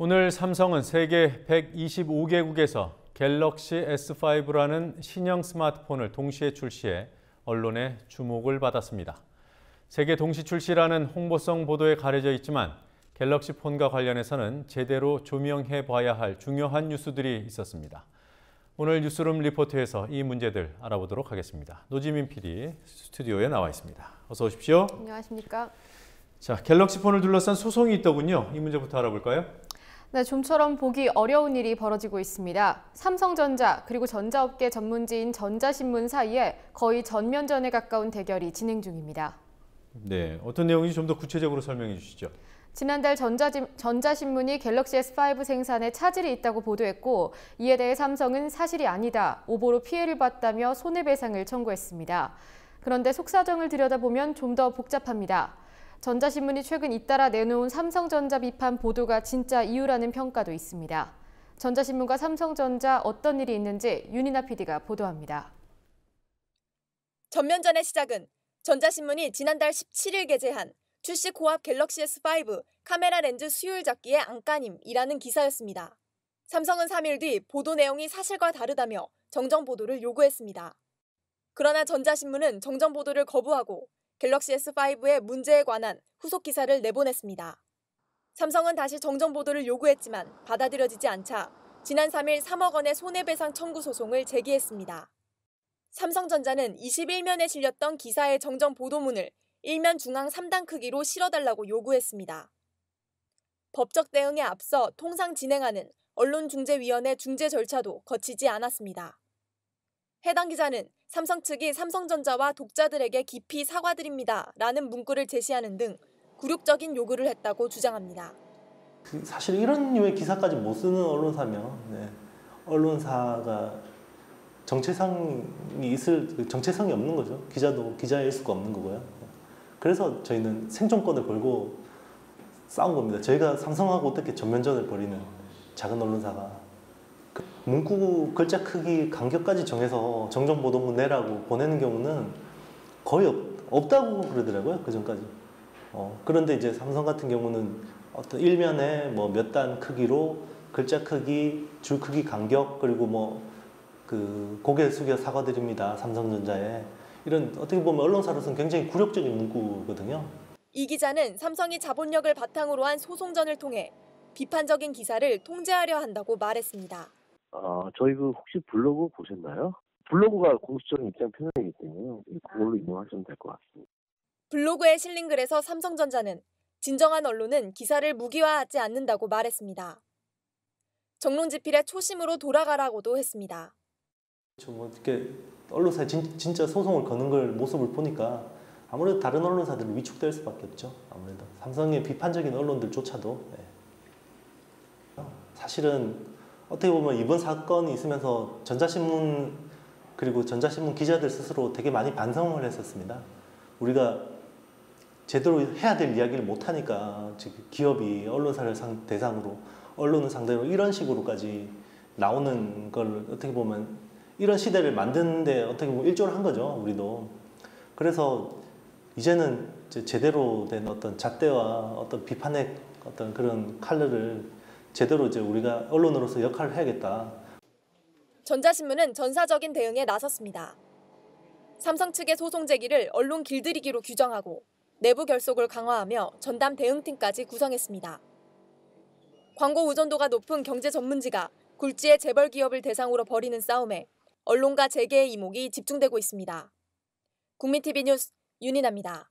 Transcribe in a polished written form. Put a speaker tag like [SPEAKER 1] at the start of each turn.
[SPEAKER 1] 오늘 삼성은 세계 125개국에서 갤럭시 S5라는 신형 스마트폰을 동시에 출시해 언론의 주목을 받았습니다. 세계 동시 출시라는 홍보성 보도에 가려져 있지만 갤럭시 폰과 관련해서는 제대로 조명해 봐야 할 중요한 뉴스들이 있었습니다. 오늘 뉴스룸 리포트에서 이 문제들 알아보도록 하겠습니다. 노지민 PD 스튜디오에 나와 있습니다. 어서 오십시오.
[SPEAKER 2] 안녕하십니까.
[SPEAKER 1] 자, 갤럭시 폰을 둘러싼 소송이 있더군요. 이 문제부터 알아볼까요?
[SPEAKER 2] 네, 좀처럼 보기 어려운 일이 벌어지고 있습니다. 삼성전자 그리고 전자업계 전문지인 전자신문 사이에 거의 전면전에 가까운 대결이 진행 중입니다.
[SPEAKER 1] 네, 어떤 내용인지 좀 더 구체적으로 설명해 주시죠.
[SPEAKER 2] 지난달 전자신문이 갤럭시 S5 생산에 차질이 있다고 보도했고 이에 대해 삼성은 사실이 아니다, 오보로 피해를 봤다며 손해배상을 청구했습니다. 그런데 속사정을 들여다보면 좀 더 복잡합니다. 전자신문이 최근 잇따라 내놓은 삼성전자 비판 보도가 진짜 이유라는 평가도 있습니다. 전자신문과 삼성전자 어떤 일이 있는지 윤이나 PD가 보도합니다.
[SPEAKER 3] 전면전의 시작은 전자신문이 지난달 17일 게재한 출시 코앞 갤럭시 S5 카메라 렌즈 수율 잡기의 안간힘이라는 기사였습니다. 삼성은 3일 뒤 보도 내용이 사실과 다르다며 정정 보도를 요구했습니다. 그러나 전자신문은 정정 보도를 거부하고 갤럭시 S5의 문제에 관한 후속 기사를 내보냈습니다. 삼성은 다시 정정 보도를 요구했지만 받아들여지지 않자 지난 3일 3억 원의 손해배상 청구 소송을 제기했습니다. 삼성전자는 21면에 실렸던 기사의 정정 보도문을 일면 중앙 3단 크기로 실어달라고 요구했습니다. 법적 대응에 앞서 통상 진행하는 언론중재위원회 중재 절차도 거치지 않았습니다. 해당 기자는 삼성 측이 삼성전자와 독자들에게 깊이 사과드립니다 라는 문구를 제시하는 등 굴욕적인 요구를 했다고 주장합니다.
[SPEAKER 4] 사실 이런 류의 기사까지 못 쓰는 언론사면 언론사가 정체성이 없는 거죠. 기자도 기자일 수가 없는 거고요. 그래서 저희는 생존권을 걸고 싸운 겁니다. 저희가 삼성하고 어떻게 전면전을 벌이는 작은 언론사가 문구 글자 크기 간격까지 정해서 정정 보도문 내라고 보내는 경우는 거의 없다고 그러더라고요. 그 전까지. 그런데 이제 삼성 같은 경우는 어떤 일면에 뭐 몇 단 크기로 글자 크기, 줄 크기 간격 그리고 고개 숙여 사과드립니다. 삼성전자에 이런 어떻게 보면 언론사로서는 굉장히 굴욕적인 문구거든요.
[SPEAKER 3] 이 기자는 삼성이 자본력을 바탕으로 한 소송전을 통해 비판적인 기사를 통제하려 한다고 말했습니다.
[SPEAKER 5] 저희 혹시 블로그 보셨나요? 블로그가 공식적인 입장 표명이기 때문에 그걸로 이용하시면 될 것 같습니다.
[SPEAKER 3] 블로그에 실린 글에서 삼성전자는 진정한 언론은 기사를 무기화하지 않는다고 말했습니다. 정론지필의 초심으로 돌아가라고도 했습니다.
[SPEAKER 4] 이렇게 언론사에 진짜 소송을 거는 걸 모습을 보니까 아무래도 다른 언론사들은 위축될 수밖에 없죠. 아무래도 삼성의 비판적인 언론들조차도 사실은 어떻게 보면 이번 사건이 있으면서 전자신문 그리고 전자신문 기자들 스스로 되게 많이 반성을 했었습니다. 우리가 제대로 해야 될 이야기를 못하니까 지금 기업이 언론사를 대상으로 언론을 상대로 이런 식으로까지 나오는 걸 어떻게 보면 이런 시대를 만드는데 어떻게 보면 일조를 한 거죠. 우리도. 그래서 이제는 제대로 된 어떤 잣대와 어떤 비판의 어떤 그런 칼날을 제대로 우리가 언론으로서 역할을 해야겠다.
[SPEAKER 3] 전자신문은 전사적인 대응에 나섰습니다. 삼성 측의 소송 제기를 언론 길들이기로 규정하고 내부 결속을 강화하며 전담 대응팀까지 구성했습니다. 광고 의존도가 높은 경제 전문지가 굴지의 재벌 기업을 대상으로 벌이는 싸움에 언론과 재계의 이목이 집중되고 있습니다. 국민TV 뉴스 윤이나입니다.